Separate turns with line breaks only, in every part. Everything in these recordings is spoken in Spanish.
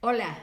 Hola,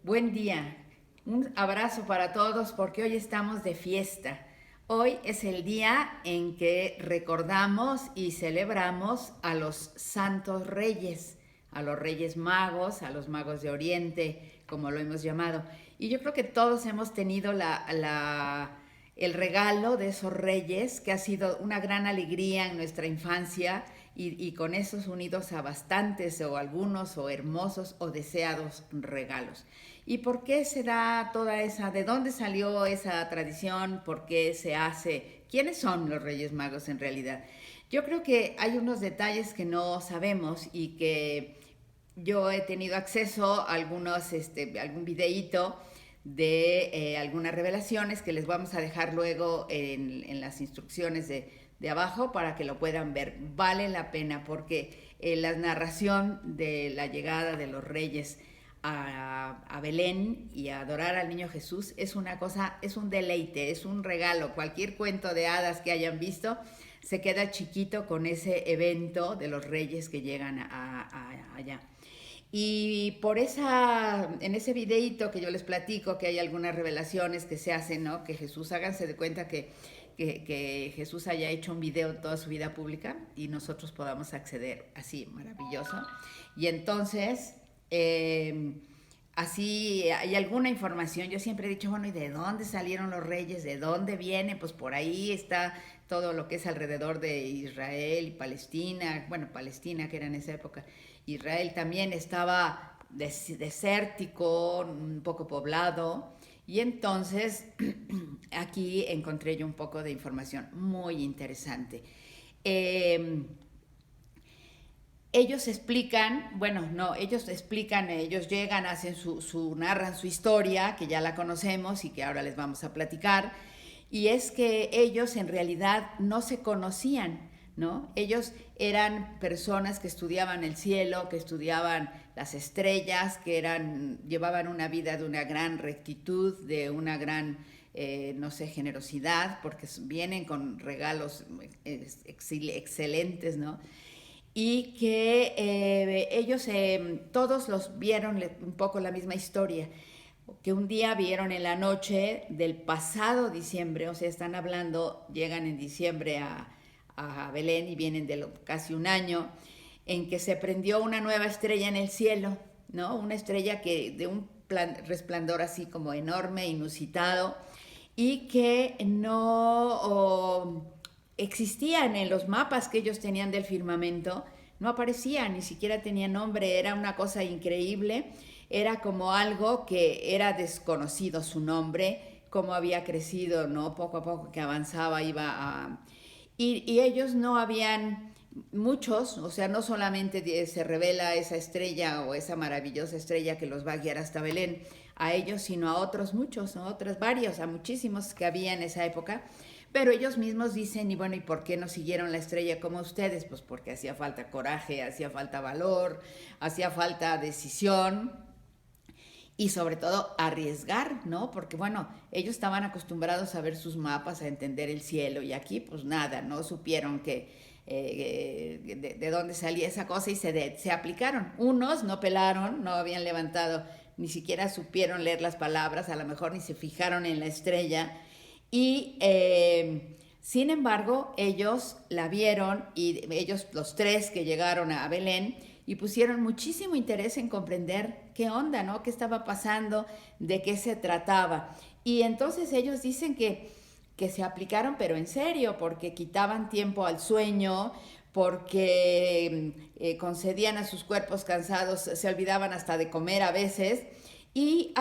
buen día. Un abrazo para todos porque hoy estamos de fiesta. Hoy es el día en que recordamos y celebramos a los santos reyes, a los reyes magos, a los magos de Oriente, como lo hemos llamado. Y yo creo que todos hemos tenido el regalo de esos reyes, que ha sido una gran alegría en nuestra infancia y con esos unidos a bastantes o algunos o hermosos o deseados regalos. ¿Y por qué se da toda esa, de dónde salió esa tradición? ¿Por qué se hace? ¿Quiénes son los Reyes Magos en realidad? Yo creo que hay unos detalles que no sabemos y que yo he tenido acceso a algún videíto de algunas revelaciones que les vamos a dejar luego en las instrucciones de abajo para que lo puedan ver. Vale la pena porque la narración de la llegada de los reyes a Belén y a adorar al niño Jesús es una cosa, es un deleite, es un regalo. Cualquier cuento de hadas que hayan visto se queda chiquito con ese evento de los reyes que llegan allá. Y en ese videíto que yo les platico, que hay algunas revelaciones que se hacen, ¿no? Que Jesús, háganse de cuenta que Jesús haya hecho un video toda su vida pública y nosotros podamos acceder así, maravilloso. Y entonces, así hay alguna información. Yo siempre he dicho, bueno, ¿y de dónde salieron los reyes? ¿De dónde vienen? Pues por ahí está todo lo que es alrededor de Israel y Palestina, bueno, Palestina que era en esa época. Israel también estaba desértico, un poco poblado, y entonces aquí encontré yo un poco de información muy interesante. Eh, ellos explican, bueno, no, ellos explican, ellos llegan, hacen narran su historia, que ya la conocemos y que ahora les vamos a platicar, y es que ellos en realidad no se conocían, ¿no? Ellos eran personas que estudiaban el cielo, que estudiaban las estrellas, llevaban una vida de una gran rectitud, de una gran, no sé, generosidad, porque vienen con regalos excelentes, ¿no? Y que ellos todos los vieron un poco la misma historia, que un día vieron en la noche del pasado diciembre, o sea, están hablando, llegan en diciembre a Belén y vienen de casi un año, en que se prendió una nueva estrella en el cielo, ¿no? Una estrella que de un resplandor así como enorme, inusitado, y que no existían en los mapas que ellos tenían del firmamento, no aparecía, ni siquiera tenía nombre, era una cosa increíble, era como algo que era desconocido su nombre, cómo había crecido, ¿no? Poco a poco que avanzaba, iba a... Y ellos no habían muchos, o sea, no solamente se revela esa estrella o esa maravillosa estrella que los va a guiar hasta Belén, a ellos, sino a otros muchos, a otros varios, a muchísimos que había en esa época. Pero ellos mismos dicen, y bueno, ¿y por qué no siguieron la estrella como ustedes? Pues porque hacía falta coraje, hacía falta valor, hacía falta decisión y sobre todo arriesgar, ¿no? Porque bueno, ellos estaban acostumbrados a ver sus mapas, a entender el cielo y aquí pues nada, no supieron de dónde salía esa cosa y se aplicaron. Unos no pelaron, no habían levantado, ni siquiera supieron leer las palabras, a lo mejor ni se fijaron en la estrella y sin embargo ellos la vieron y ellos los tres que llegaron a Belén y pusieron muchísimo interés en comprender qué onda, ¿no? ¿Qué estaba pasando? ¿De qué se trataba? Y entonces ellos dicen que se aplicaron, pero en serio, porque quitaban tiempo al sueño, porque concedían a sus cuerpos cansados, se olvidaban hasta de comer a veces, y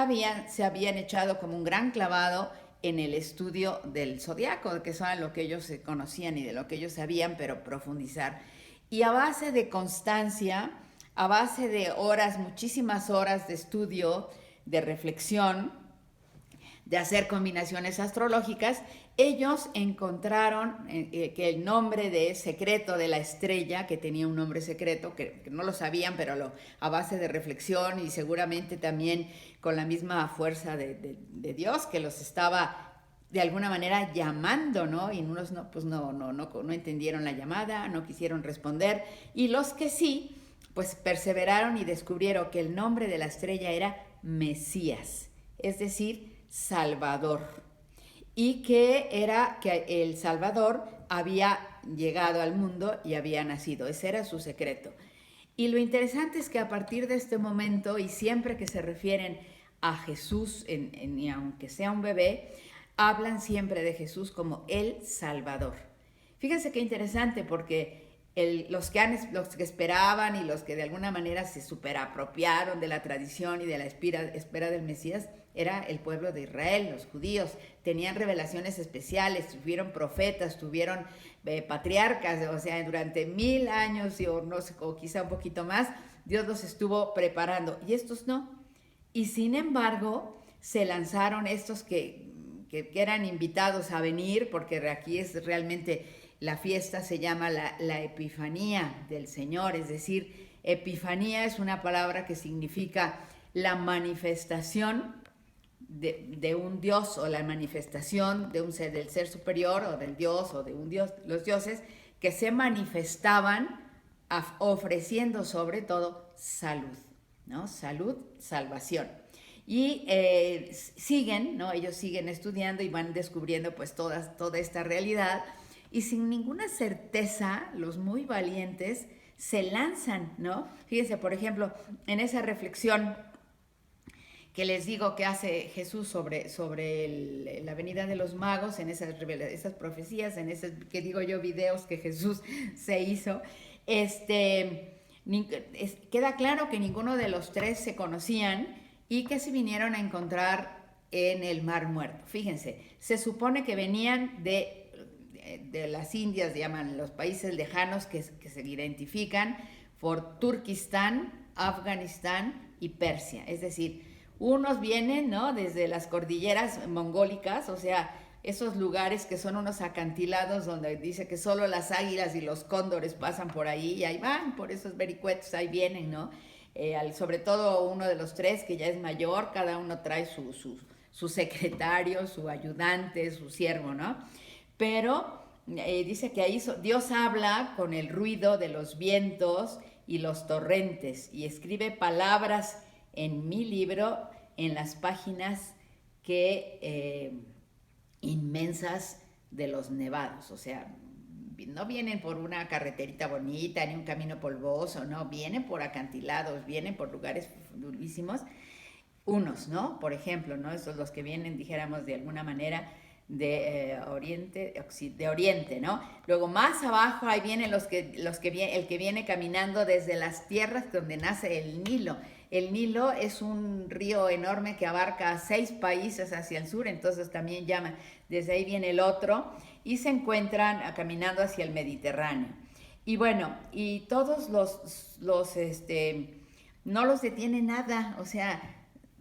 se habían echado como un gran clavado en el estudio del zodiaco, que eso era lo que ellos conocían y de lo que ellos sabían, pero profundizar. Y a base de constancia, a base de horas, muchísimas horas de estudio, de reflexión, de hacer combinaciones astrológicas, ellos encontraron que el nombre de secreto de la estrella, que tenía un nombre secreto, que no lo sabían, pero a base de reflexión y seguramente también con la misma fuerza de Dios que los estaba de alguna manera llamando, ¿no? Y unos no, pues no entendieron la llamada, no quisieron responder, y los que sí, pues perseveraron y descubrieron que el nombre de la estrella era Mesías, es decir, Salvador, y que era que el Salvador había llegado al mundo y había nacido. Ese era su secreto. Y lo interesante es que a partir de este momento, y siempre que se refieren a Jesús, y aunque sea un bebé, hablan siempre de Jesús como el Salvador. Fíjense qué interesante, porque los que esperaban y los que de alguna manera se superapropiaron de la tradición y de la espera del Mesías era el pueblo de Israel, los judíos. Tenían revelaciones especiales, tuvieron profetas, tuvieron patriarcas, o sea, durante 1000 años o quizá un poquito más, Dios los estuvo preparando, y estos no. Y sin embargo, se lanzaron estos que eran invitados a venir, porque aquí es realmente la fiesta, se llama la Epifanía del Señor, es decir, Epifanía es una palabra que significa la manifestación de un Dios, o la manifestación de un ser, del ser superior, o del Dios, o de un Dios, los dioses que se manifestaban ofreciendo sobre todo salud, ¿no? Salud, salvación. Y siguen, ¿no? Ellos siguen estudiando y van descubriendo pues toda esta realidad, y sin ninguna certeza los muy valientes se lanzan, ¿no? Fíjense, por ejemplo, en esa reflexión que les digo que hace Jesús sobre la venida de los magos, en esas profecías, en esos, que digo yo, videos que Jesús se hizo, queda claro que ninguno de los tres se conocían y que se vinieron a encontrar en el Mar Muerto. Fíjense, se supone que venían de las Indias, llaman los países lejanos que se identifican por Turquistán, Afganistán y Persia. Es decir, unos vienen, ¿no?, desde las cordilleras mongólicas, o sea, esos lugares que son unos acantilados donde dice que solo las águilas y los cóndores pasan por ahí, y ahí van, por esos vericuetos, ahí vienen, ¿no? Sobre todo uno de los tres que ya es mayor, cada uno trae su secretario, su ayudante, su siervo, ¿no? Pero dice que ahí Dios habla con el ruido de los vientos y los torrentes, y escribe palabras en mi libro en las páginas inmensas de los nevados. O sea, no vienen por una carreterita bonita ni un camino polvoso, no, vienen por acantilados, vienen por lugares durísimos, unos, ¿no? Por ejemplo, ¿no? Esos los que vienen, dijéramos, de alguna manera de oriente, ¿no? Luego más abajo ahí vienen el que viene caminando desde las tierras donde nace el Nilo. El Nilo es un río enorme que abarca 6 países hacia el sur, entonces también llaman, desde ahí viene el otro, y se encuentran caminando hacia el Mediterráneo. Y bueno, y todos no los detiene nada, o sea,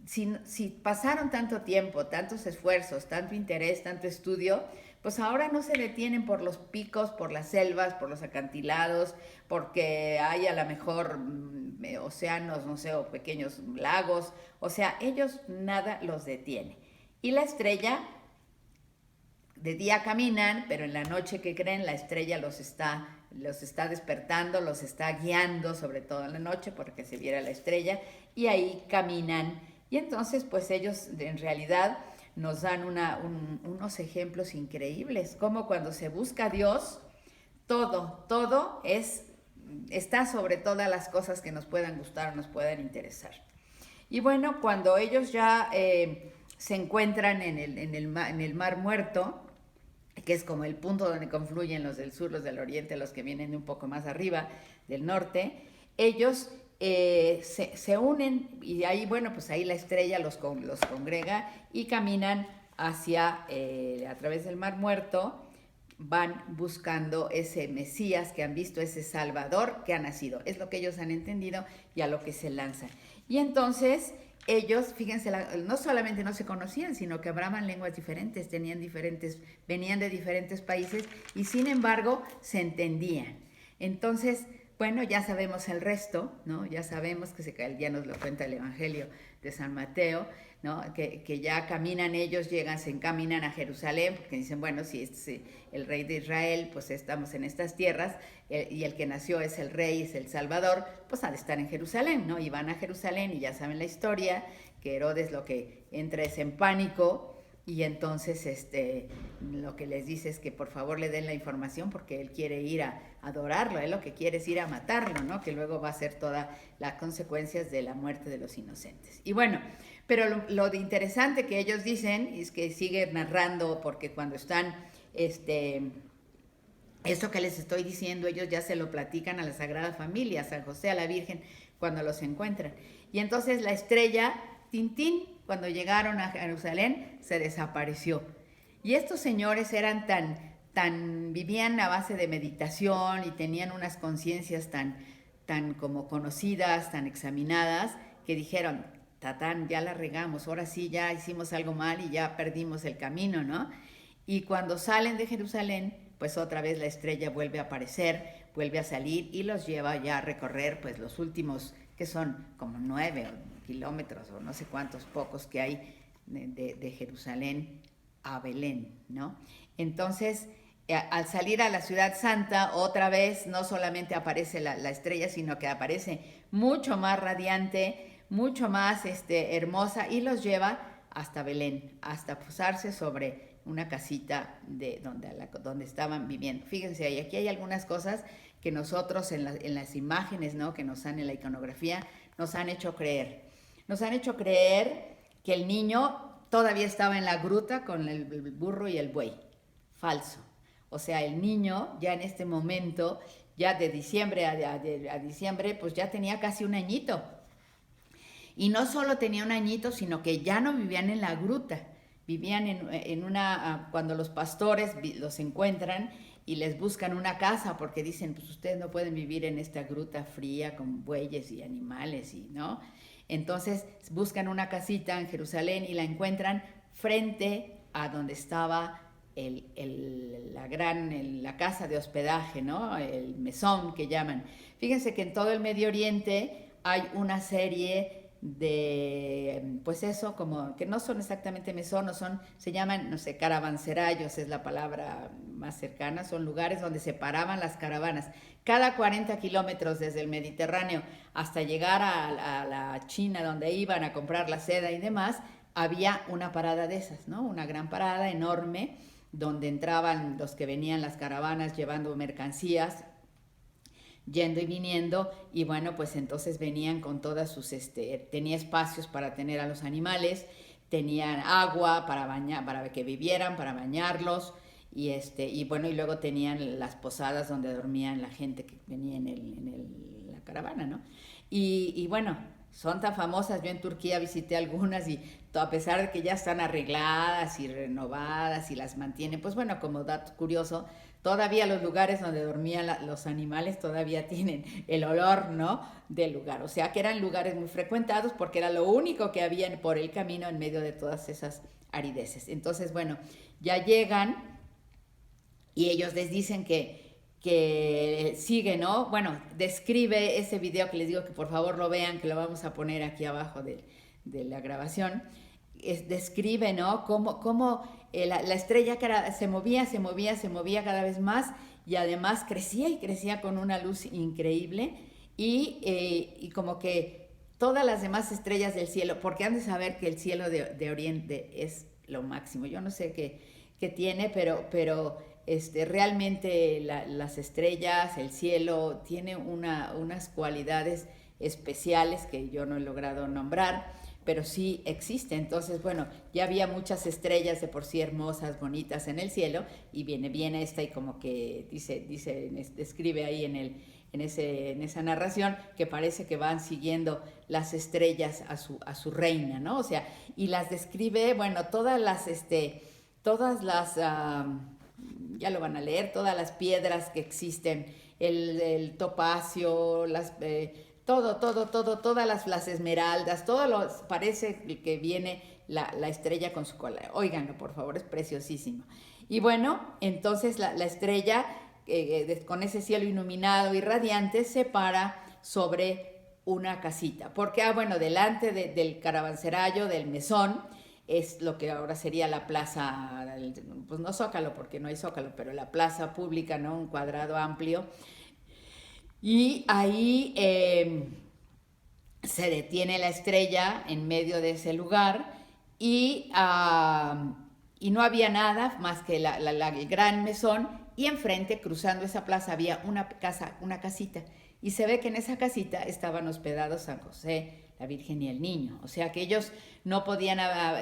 si pasaron tanto tiempo, tantos esfuerzos, tanto interés, tanto estudio, pues ahora no se detienen por los picos, por las selvas, por los acantilados, porque hay a lo mejor océanos, no sé, o pequeños lagos, o sea, ellos nada los detiene. Y la estrella, de día caminan, pero en la noche, ¿qué creen? La estrella los está despertando, los está guiando, sobre todo en la noche, porque se viera la estrella, y ahí caminan. Y entonces, pues ellos en realidad nos dan unos ejemplos increíbles, como cuando se busca a Dios, todo está sobre todas las cosas que nos puedan gustar o nos puedan interesar. Y bueno, cuando ellos ya se encuentran en el Mar Muerto, que es como el punto donde confluyen los del sur, los del oriente, los que vienen de un poco más arriba, del norte, ellos se unen, y ahí, bueno, pues ahí la estrella los congrega y caminan a través del Mar Muerto, van buscando ese Mesías que han visto, ese Salvador que ha nacido. Es lo que ellos han entendido y a lo que se lanzan. Y entonces ellos, fíjense, no solamente no se conocían, sino que hablaban lenguas diferentes, venían de diferentes países, y sin embargo se entendían. Entonces, Bueno, ya sabemos el resto, ¿no? Ya sabemos ya nos lo cuenta el Evangelio de San Mateo, ¿no? Que ya caminan ellos, se encaminan a Jerusalén, porque dicen, bueno, si es el rey de Israel, pues estamos en estas tierras, y el que nació es el rey, es el Salvador, pues ha de estar en Jerusalén, ¿no? Y van a Jerusalén y ya saben la historia, que Herodes lo que entra es en pánico, y entonces lo que les dice es que por favor le den la información porque él quiere ir a adorarlo, él lo que quiere es ir a matarlo, ¿no? Que luego va a ser todas las consecuencias de la muerte de los inocentes. Y bueno, pero lo de interesante que ellos dicen es que sigue narrando, porque cuando están, esto que les estoy diciendo, ellos ya se lo platican a la Sagrada Familia, a San José, a la Virgen, cuando los encuentran. Y entonces la estrella, Tintín, cuando llegaron a Jerusalén, se desapareció. Y estos señores eran vivían a base de meditación y tenían unas conciencias tan como conocidas, tan examinadas, que dijeron, tatán, ya la regamos, ahora sí ya hicimos algo mal y ya perdimos el camino, ¿no? Y cuando salen de Jerusalén, pues otra vez la estrella vuelve a aparecer, vuelve a salir y los lleva ya a recorrer pues los últimos, que son como 9 kilómetros o no sé cuántos pocos que hay de Jerusalén a Belén, ¿no? Entonces, al salir a la ciudad santa, otra vez no solamente aparece la estrella, sino que aparece mucho más radiante, mucho más hermosa, y los lleva hasta Belén, hasta posarse sobre una casita donde estaban viviendo. Fíjense, aquí hay algunas cosas que nosotros en las imágenes, ¿no?, que nos dan en la iconografía, nos han hecho creer. Nos han hecho creer que el niño todavía estaba en la gruta con el burro y el buey. Falso. O sea, el niño ya en este momento, ya de diciembre a diciembre, pues ya tenía casi un añito. Y no solo tenía un añito, sino que ya no vivían en la gruta. Vivían cuando los pastores los encuentran y les buscan una casa, porque dicen, pues ustedes no pueden vivir en esta gruta fría con bueyes y animales, ¿no? Entonces buscan una casita en Jerusalén y la encuentran frente a donde estaba la casa de hospedaje, ¿no? El mesón que llaman. Fíjense que en todo el Medio Oriente hay una serie de, pues eso, como que no son exactamente mesones, se llaman, no sé, caravanserayos es la palabra más cercana, son lugares donde se paraban las caravanas. Cada 40 kilómetros desde el Mediterráneo hasta llegar a la China, donde iban a comprar la seda y demás, había una parada de esas, ¿no? Una gran parada enorme donde entraban los que venían las caravanas llevando mercancías, yendo y viniendo, y bueno, pues entonces venían con todas sus, tenía espacios para tener a los animales, tenían agua para bañar, para que vivieran, para bañarlos, y bueno, y luego tenían las posadas donde dormían la gente que venía en la caravana, ¿no? Y bueno, son tan famosas, yo en Turquía visité algunas y a pesar de que ya están arregladas y renovadas y las mantienen, pues bueno, como dato curioso, todavía los lugares donde dormían los animales todavía tienen el olor, ¿no?, del lugar. O sea que eran lugares muy frecuentados porque era lo único que había por el camino en medio de todas esas arideces. Entonces, bueno, ya llegan y ellos les dicen que sigue, ¿no? Bueno, describe ese video que les digo que por favor lo vean, que lo vamos a poner aquí abajo de la grabación. Describe, ¿no?, cómo la estrella se movía cada vez más, y además crecía y crecía con una luz increíble, y como que todas las demás estrellas del cielo, porque han de saber que el cielo de Oriente es lo máximo. Yo no sé qué tiene, pero realmente las estrellas, el cielo, tiene unas cualidades especiales que yo no he logrado nombrar, pero sí existe. Entonces, bueno, ya había muchas estrellas de por sí hermosas, bonitas en el cielo, y viene esta y como que describe ahí en esa narración que parece que van siguiendo las estrellas a su reina, ¿no? O sea, y las describe, bueno, todas las ya lo van a leer, todas las piedras que existen, el topacio, todas las esmeraldas, parece que viene la estrella con su cola. Óiganlo, por favor, es preciosísimo. Y bueno, entonces la estrella con ese cielo iluminado y radiante, se para sobre una casita. Porque, bueno, delante del caravanserai, del mesón, es lo que ahora sería la plaza, pues no Zócalo, porque no hay Zócalo, pero la plaza pública, ¿no? Un cuadrado amplio. Y ahí se detiene la estrella en medio de ese lugar y no había nada más que el gran mesón, y enfrente, cruzando esa plaza, había una casa, una casita, y se ve que en esa casita estaban hospedados San José, la Virgen y el Niño. O sea que ellos no podían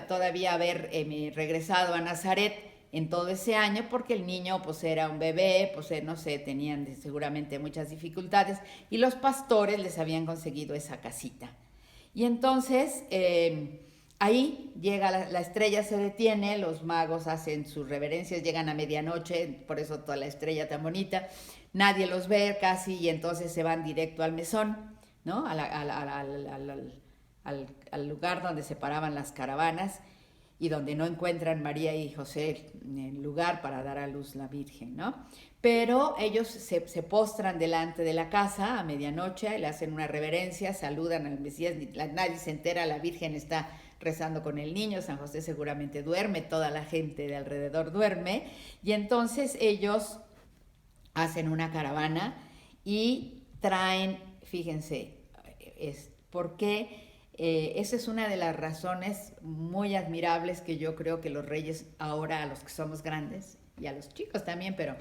todavía haber regresado a Nazaret en todo ese año, porque el niño pues era un bebé, pues no sé, tenían seguramente muchas dificultades, y los pastores les habían conseguido esa casita. Y entonces ahí llega la estrella, se detiene, los magos hacen sus reverencias, llegan a medianoche, por eso toda la estrella tan bonita, nadie los ve casi, y entonces se van directo al mesón, ¿no? Al lugar donde se paraban las caravanas, y donde no encuentran María y José el lugar para dar a luz la Virgen, ¿no? Pero ellos se postran delante de la casa a medianoche, le hacen una reverencia, saludan al Mesías, nadie se entera, la Virgen está rezando con el niño, San José seguramente duerme, toda la gente de alrededor duerme, y entonces ellos hacen una caravana y traen, fíjense, ¿por qué? Esa es una de las razones muy admirables que yo creo que los reyes ahora, a los que somos grandes y a los chicos también, pero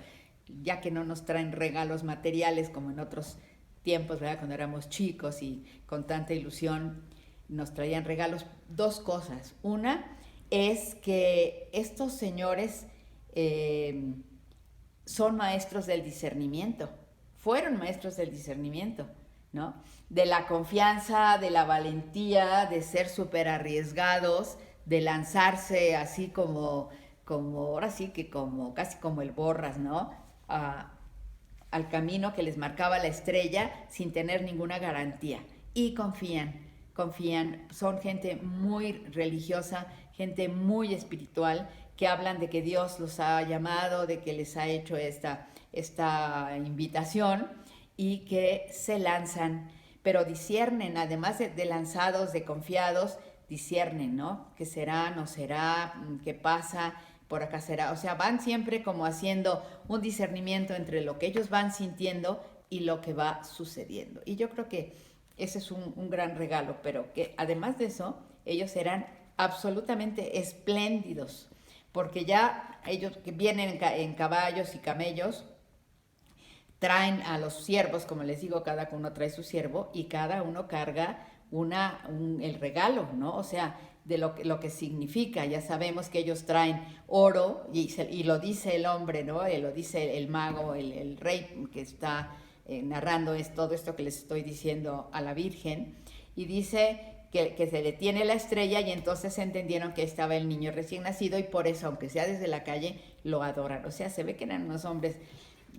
ya que no nos traen regalos materiales como en otros tiempos, ¿verdad? Cuando éramos chicos y con tanta ilusión nos traían regalos, dos cosas. Una es que estos señores son maestros del discernimiento, fueron maestros del discernimiento, ¿no? De la confianza, de la valentía, de ser súper arriesgados, de lanzarse así como, ahora sí que como, casi como el Borras, ¿no? Al camino que les marcaba la estrella sin tener ninguna garantía. Y confían, son gente muy religiosa, gente muy espiritual, que hablan de que Dios los ha llamado, de que les ha hecho esta invitación, y que se lanzan, pero disciernen, además de lanzados, de confiados, disciernen, ¿no? ¿Qué será, no será? ¿Qué pasa? Por acá será. O sea, van siempre como haciendo un discernimiento entre lo que ellos van sintiendo y lo que va sucediendo. Y yo creo que ese es un gran regalo, pero que además de eso, ellos eran absolutamente espléndidos, porque ya ellos que vienen en caballos y camellos, traen a los siervos, como les digo, cada uno trae su siervo y cada uno carga el regalo, ¿no? O sea, de lo que significa. Ya sabemos que ellos traen oro y lo dice el hombre, ¿no? Lo dice el mago, el rey que está narrando todo esto que les estoy diciendo a la Virgen, y dice que se detiene la estrella, y entonces entendieron que estaba el niño recién nacido, y por eso, aunque sea desde la calle, lo adoran. O sea, se ve que eran unos hombres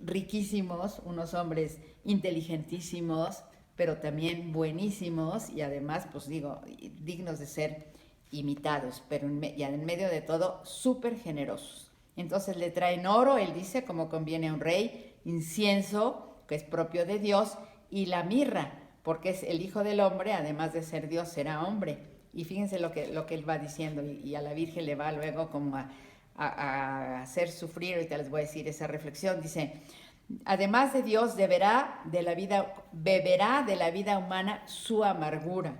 riquísimos, unos hombres inteligentísimos, pero también buenísimos, y además, pues digo, dignos de ser imitados, pero ya en medio de todo, súper generosos. Entonces le traen oro, él dice, como conviene a un rey, incienso, que es propio de Dios, y la mirra, porque es el Hijo del Hombre, además de ser Dios, será hombre. Y fíjense lo que él va diciendo, y a la Virgen le va luego como a hacer sufrir. Ahorita les voy a decir esa reflexión. Dice, además de Dios, beberá de la vida humana su amargura,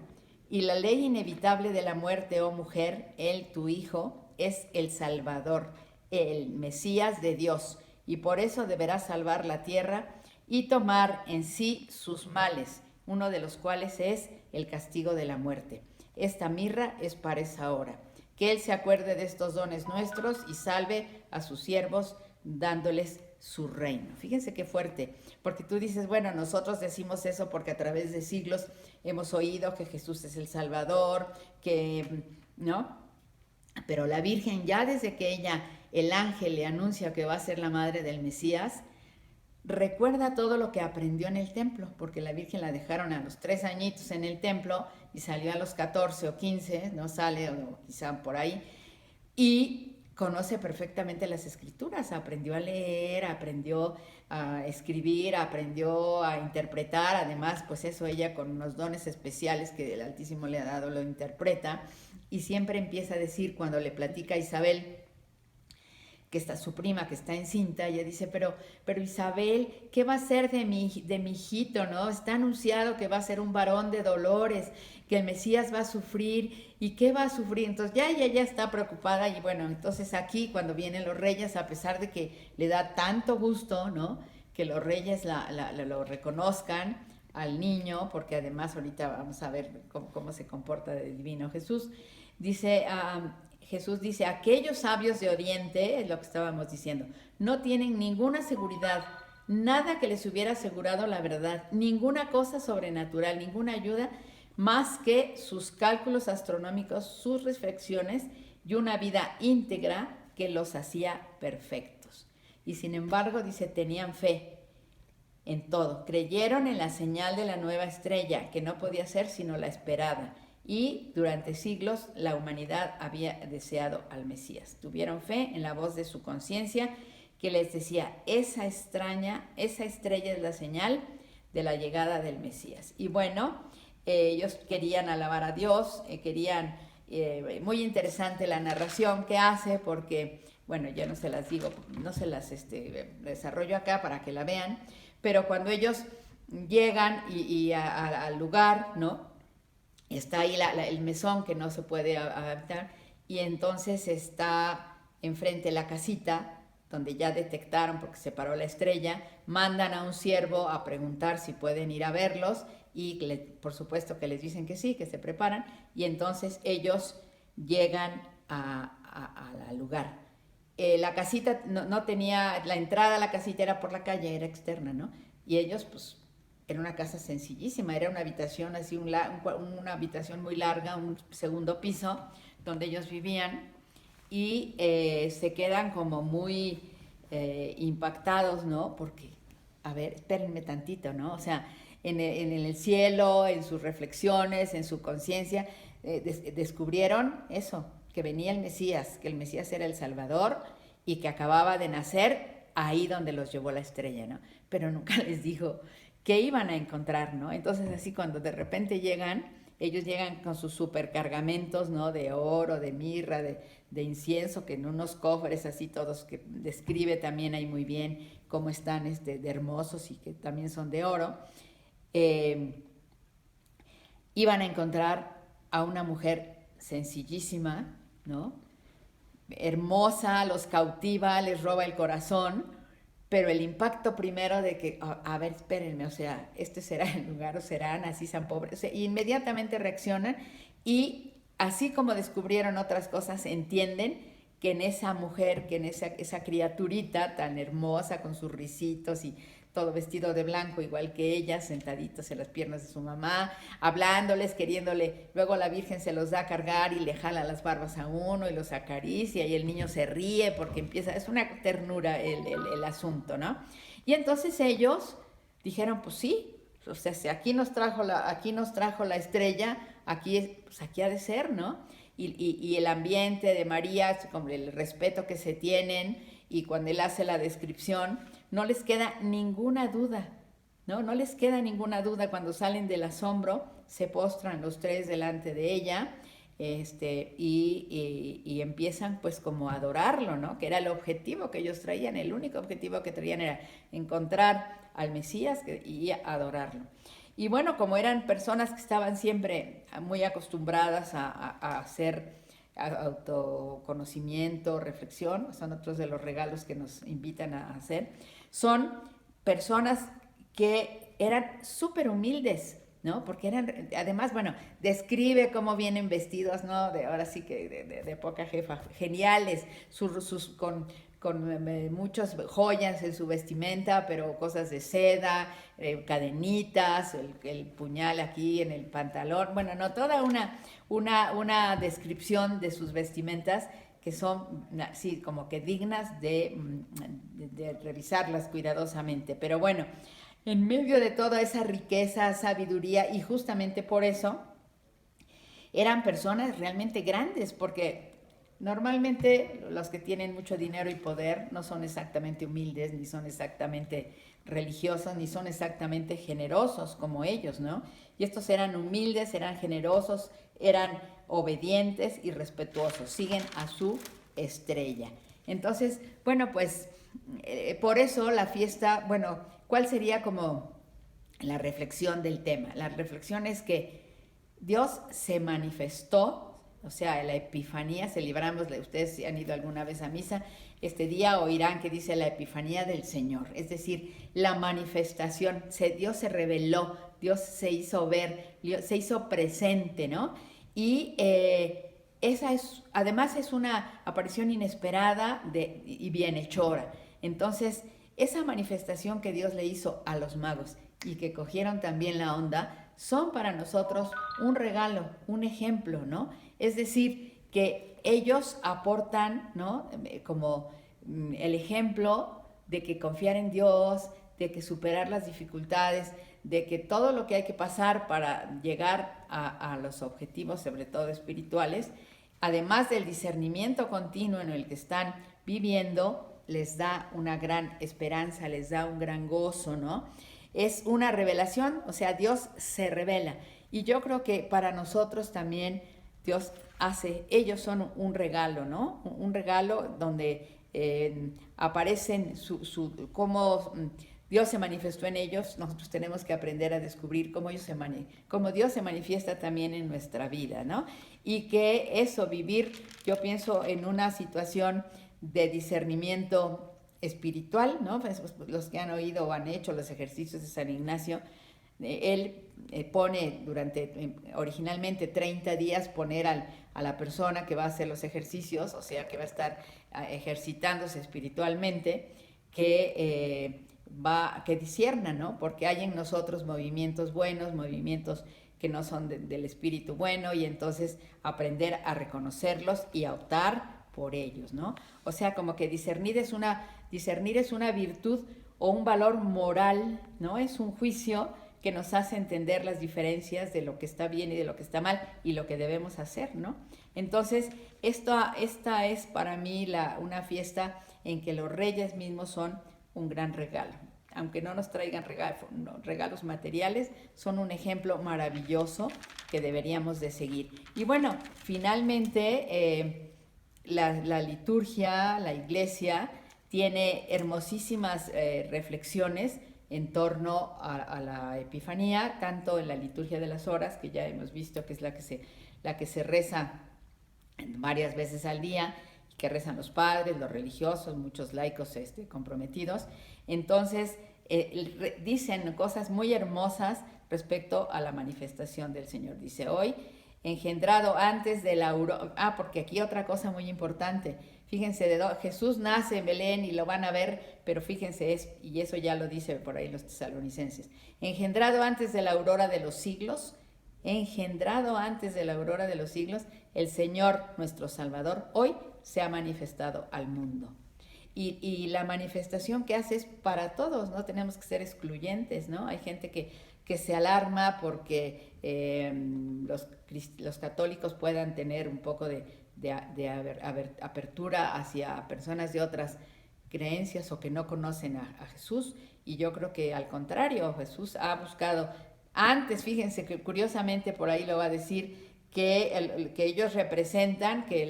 y la ley inevitable de la muerte, oh mujer, él, tu hijo, es el Salvador, el Mesías de Dios, y por eso deberá salvar la tierra y tomar en sí sus males, uno de los cuales es el castigo de la muerte. Esta mirra es para esa hora. Que Él se acuerde de estos dones nuestros y salve a sus siervos, dándoles su reino. Fíjense qué fuerte, porque tú dices, bueno, nosotros decimos eso porque a través de siglos hemos oído que Jesús es el Salvador, ¿no? Pero la Virgen, ya desde que el ángel le anuncia que va a ser la madre del Mesías, recuerda todo lo que aprendió en el templo, porque la Virgen la dejaron a los 3 añitos en el templo y salió a los 14 o 15, no sale, o quizá por ahí, y conoce perfectamente las escrituras, aprendió a leer, aprendió a escribir, aprendió a interpretar, además, pues eso ella con unos dones especiales que el Altísimo le ha dado, lo interpreta, y siempre empieza a decir, cuando le platica a Isabel, que está su prima, que está encinta, ella dice, pero Isabel, ¿qué va a ser de mi hijito, no? Está anunciado que va a ser un varón de dolores, que el Mesías va a sufrir, ¿y qué va a sufrir? Entonces ya ella ya está preocupada, y bueno, entonces aquí cuando vienen los reyes, a pesar de que le da tanto gusto, ¿no? Que los reyes lo reconozcan al niño, porque además ahorita vamos a ver cómo se comporta el divino Jesús, dice... Jesús dice, aquellos sabios de Oriente, es lo que estábamos diciendo, no tienen ninguna seguridad, nada que les hubiera asegurado la verdad, ninguna cosa sobrenatural, ninguna ayuda, más que sus cálculos astronómicos, sus reflexiones y una vida íntegra que los hacía perfectos. Y sin embargo, dice, tenían fe en todo, creyeron en la señal de la nueva estrella, que no podía ser sino la esperada. Y durante siglos la humanidad había deseado al Mesías. Tuvieron fe en la voz de su conciencia que les decía, esa estrella es la señal de la llegada del Mesías. Y bueno, ellos querían alabar a Dios, muy interesante la narración que hace porque, bueno, yo no se las digo, no se las desarrollo acá para que la vean, pero cuando ellos llegan al lugar, ¿no? Está ahí el mesón que no se puede adaptar y entonces está enfrente la casita donde ya detectaron porque se paró la estrella, mandan a un siervo a preguntar si pueden ir a verlos y por supuesto que les dicen que sí, que se preparan y entonces ellos llegan al lugar. La casita no tenía, la entrada a la casita era por la calle, era externa, ¿no? Y ellos pues... Era una casa sencillísima, era una habitación así, una habitación muy larga, un segundo piso, donde ellos vivían y se quedan como muy impactados, ¿no? Porque, a ver, espérenme tantito, ¿no? O sea, en el cielo, en sus reflexiones, en su conciencia, descubrieron eso, que venía el Mesías, que el Mesías era el Salvador y que acababa de nacer ahí donde los llevó la estrella, ¿no? Pero nunca les dijo que iban a encontrar, ¿no? Entonces así cuando de repente llegan, ellos llegan con sus supercargamentos, ¿no? De oro, de mirra, de incienso, que en unos cofres así todos, que describe también ahí muy bien cómo están de hermosos y que también son de oro. Iban a encontrar a una mujer sencillísima, ¿no? Hermosa, los cautiva, les roba el corazón, pero el impacto primero de que, a ver, espérenme, o sea, este será el lugar o serán así tan pobres, o sea, inmediatamente reaccionan y así como descubrieron otras cosas, entienden que en esa mujer, que en esa criaturita tan hermosa con sus risitos y todo vestido de blanco, igual que ella, sentaditos en las piernas de su mamá, hablándoles, queriéndole, luego la Virgen se los da a cargar y le jala las barbas a uno y los acaricia y el niño se ríe porque empieza, es una ternura el asunto, ¿no? Y entonces ellos dijeron, pues sí, o sea, si aquí nos trajo la estrella, pues aquí ha de ser, ¿no? Y el ambiente de María, como el respeto que se tienen, y cuando él hace la descripción, no les queda ninguna duda, ¿no? No les queda ninguna duda cuando salen del asombro, se postran los tres delante de ella, y empiezan pues como a adorarlo, ¿no? Que era el objetivo que ellos traían, el único objetivo que traían era encontrar al Mesías y adorarlo. Y bueno, como eran personas que estaban siempre muy acostumbradas a hacer autoconocimiento, reflexión, son otros de los regalos que nos invitan a hacer, son personas que eran súper humildes, ¿no? Porque eran, además, bueno, describe cómo vienen vestidos, ¿no? Ahora sí que de poca jefa, geniales, con muchas joyas en su vestimenta, pero cosas de seda, cadenitas, el puñal aquí en el pantalón, bueno, no, toda una descripción de sus vestimentas que son, sí, como que dignas de revisarlas cuidadosamente. Pero bueno, en medio de toda esa riqueza, sabiduría, y justamente por eso eran personas realmente grandes, porque normalmente los que tienen mucho dinero y poder no son exactamente humildes, ni son exactamente religiosos, ni son exactamente generosos como ellos, ¿no? Y estos eran humildes, eran generosos, eran obedientes y respetuosos, siguen a su estrella. Entonces, bueno, pues por eso la fiesta, bueno, ¿cuál sería como la reflexión del tema? La reflexión es que Dios se manifestó, o sea, la Epifanía, celebramos, ustedes si han ido alguna vez a misa, este día oirán que dice la Epifanía del Señor, es decir, la manifestación, Dios se reveló, Dios se hizo ver, se hizo presente, ¿no? Y esa es, además es una aparición inesperada y bienhechora. Entonces, esa manifestación que Dios le hizo a los magos y que cogieron también la onda, son para nosotros un regalo, un ejemplo, ¿no? Es decir, que ellos aportan, ¿no? Como el ejemplo de que confiar en Dios, de que superar las dificultades, de que todo lo que hay que pasar para llegar a los objetivos, sobre todo espirituales, además del discernimiento continuo en el que están viviendo, les da una gran esperanza, les da un gran gozo, ¿no? Es una revelación, o sea, Dios se revela. Y yo creo que para nosotros también Dios hace, ellos son un regalo, ¿no? Un regalo donde aparecen cómo Dios se manifestó en ellos. Nosotros tenemos que aprender a descubrir cómo Dios se manifiesta también en nuestra vida, ¿no? Y que eso, vivir, yo pienso en una situación de discernimiento espiritual, ¿no? Pues, los que han oído o han hecho los ejercicios de San Ignacio, él pone originalmente 30 días, poner a la persona que va a hacer los ejercicios, o sea, que va a estar ejercitándose espiritualmente, que discierna, ¿no? Porque hay en nosotros movimientos buenos, movimientos que no son del espíritu bueno, y entonces aprender a reconocerlos y a optar por ellos, ¿no? O sea, como que discernir es una virtud o un valor moral, ¿no? Es un juicio que nos hace entender las diferencias de lo que está bien y de lo que está mal y lo que debemos hacer, ¿no? Entonces, esta es para mí una fiesta en que los reyes mismos son un gran regalo. Aunque no nos traigan regalos materiales, son un ejemplo maravilloso que deberíamos de seguir. Y bueno, finalmente la liturgia, la iglesia, tiene hermosísimas reflexiones en torno a la Epifanía, tanto en la liturgia de las horas, que ya hemos visto que es la que se reza varias veces al día, que rezan los padres, los religiosos, muchos laicos comprometidos. Entonces, dicen cosas muy hermosas respecto a la manifestación del Señor. Dice, hoy, engendrado antes de la aurora. Porque aquí otra cosa muy importante. Fíjense, Jesús nace en Belén y lo van a ver, pero fíjense, y eso ya lo dice por ahí los tesalonicenses. Engendrado antes de la aurora de los siglos, engendrado antes de la aurora de los siglos, el Señor, nuestro Salvador, hoy se ha manifestado al mundo. Y la manifestación que hace es para todos, no tenemos que ser excluyentes, ¿no? Hay gente que se alarma porque los católicos puedan tener un poco de apertura hacia personas de otras creencias o que no conocen a Jesús, y yo creo que al contrario, Jesús ha buscado antes, fíjense que curiosamente por ahí lo va a decir, que ellos representan, que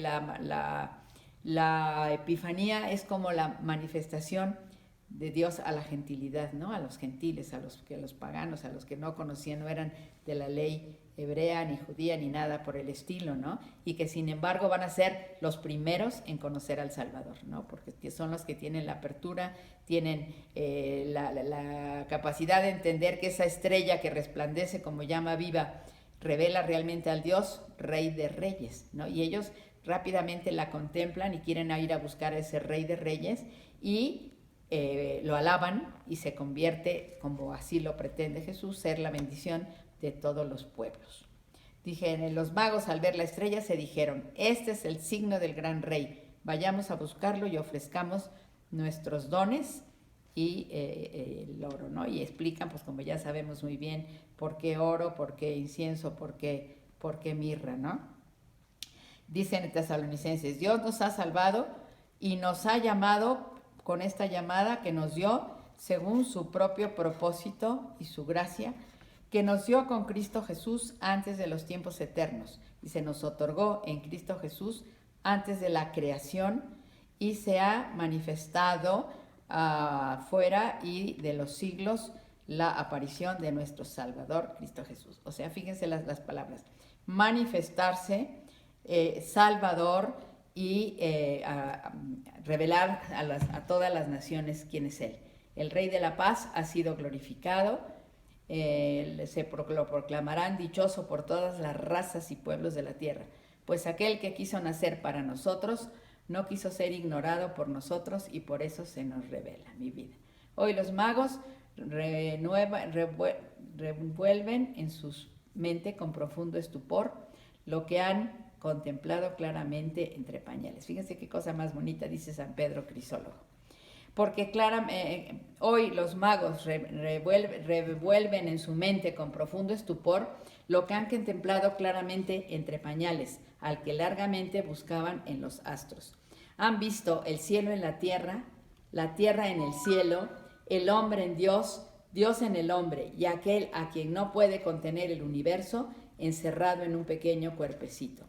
la Epifanía es como la manifestación de Dios a la gentilidad, ¿no? A los gentiles, a los paganos, a los que no conocían, no eran de la ley hebrea, ni judía, ni nada por el estilo, ¿no? Y que sin embargo van a ser los primeros en conocer al Salvador, ¿no? Porque son los que tienen la apertura, tienen la capacidad de entender que esa estrella que resplandece como llama viva revela realmente al Dios, Rey de Reyes, ¿no? Y ellos rápidamente la contemplan y quieren ir a buscar a ese Rey de Reyes y lo alaban, y se convierte, como así lo pretende Jesús, ser la bendición de todos los pueblos. Los magos al ver la estrella se dijeron, este es el signo del gran rey, vayamos a buscarlo y ofrezcamos nuestros dones y el oro, ¿no? Y explican, pues como ya sabemos muy bien, por qué oro, por qué incienso, por qué mirra, ¿no? Dicen en Tesalonicenses, Dios nos ha salvado y nos ha llamado con esta llamada que nos dio según su propio propósito y su gracia, que nos dio con Cristo Jesús antes de los tiempos eternos, y se nos otorgó en Cristo Jesús antes de la creación, y se ha manifestado fuera y de los siglos la aparición de nuestro Salvador, Cristo Jesús. O sea, fíjense las palabras. Manifestarse, Salvador, y revelar a todas las naciones quién es Él. El Rey de la Paz ha sido glorificado, se lo proclamarán dichoso por todas las razas y pueblos de la tierra, pues aquel que quiso nacer para nosotros no quiso ser ignorado por nosotros y por eso se nos revela mi vida. Hoy los magos revuelven en su mente con profundo estupor lo que han contemplado claramente entre pañales. Fíjense qué cosa más bonita dice San Pedro Crisólogo. Porque hoy los magos revuelven en su mente con profundo estupor lo que han contemplado claramente entre pañales, al que largamente buscaban en los astros. Han visto el cielo en la tierra en el cielo, el hombre en Dios, Dios en el hombre, y aquel a quien no puede contener el universo encerrado en un pequeño cuerpecito.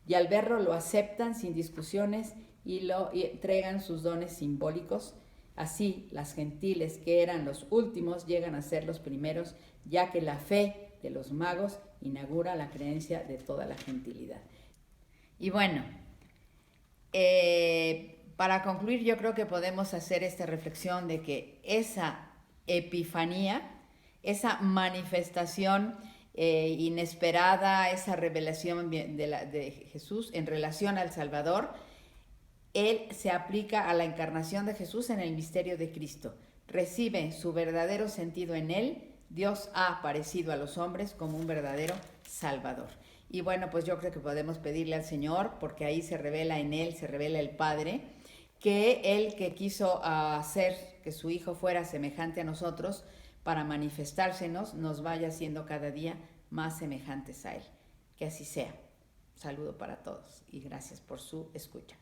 Y al verlo lo aceptan sin discusiones y entregan sus dones simbólicos. Así, las gentiles que eran los últimos llegan a ser los primeros, ya que la fe de los magos inaugura la creencia de toda la gentilidad. Y bueno, para concluir, yo creo que podemos hacer esta reflexión de que esa epifanía, esa manifestación inesperada, esa revelación de Jesús en relación al Salvador, Él se aplica a la encarnación de Jesús en el misterio de Cristo. Recibe su verdadero sentido en Él. Dios ha aparecido a los hombres como un verdadero Salvador. Y bueno, pues yo creo que podemos pedirle al Señor, porque ahí se revela en Él, se revela el Padre, que Él que quiso hacer que su Hijo fuera semejante a nosotros, para manifestársenos, nos vaya haciendo cada día más semejantes a Él. Que así sea. Saludo para todos y gracias por su escucha.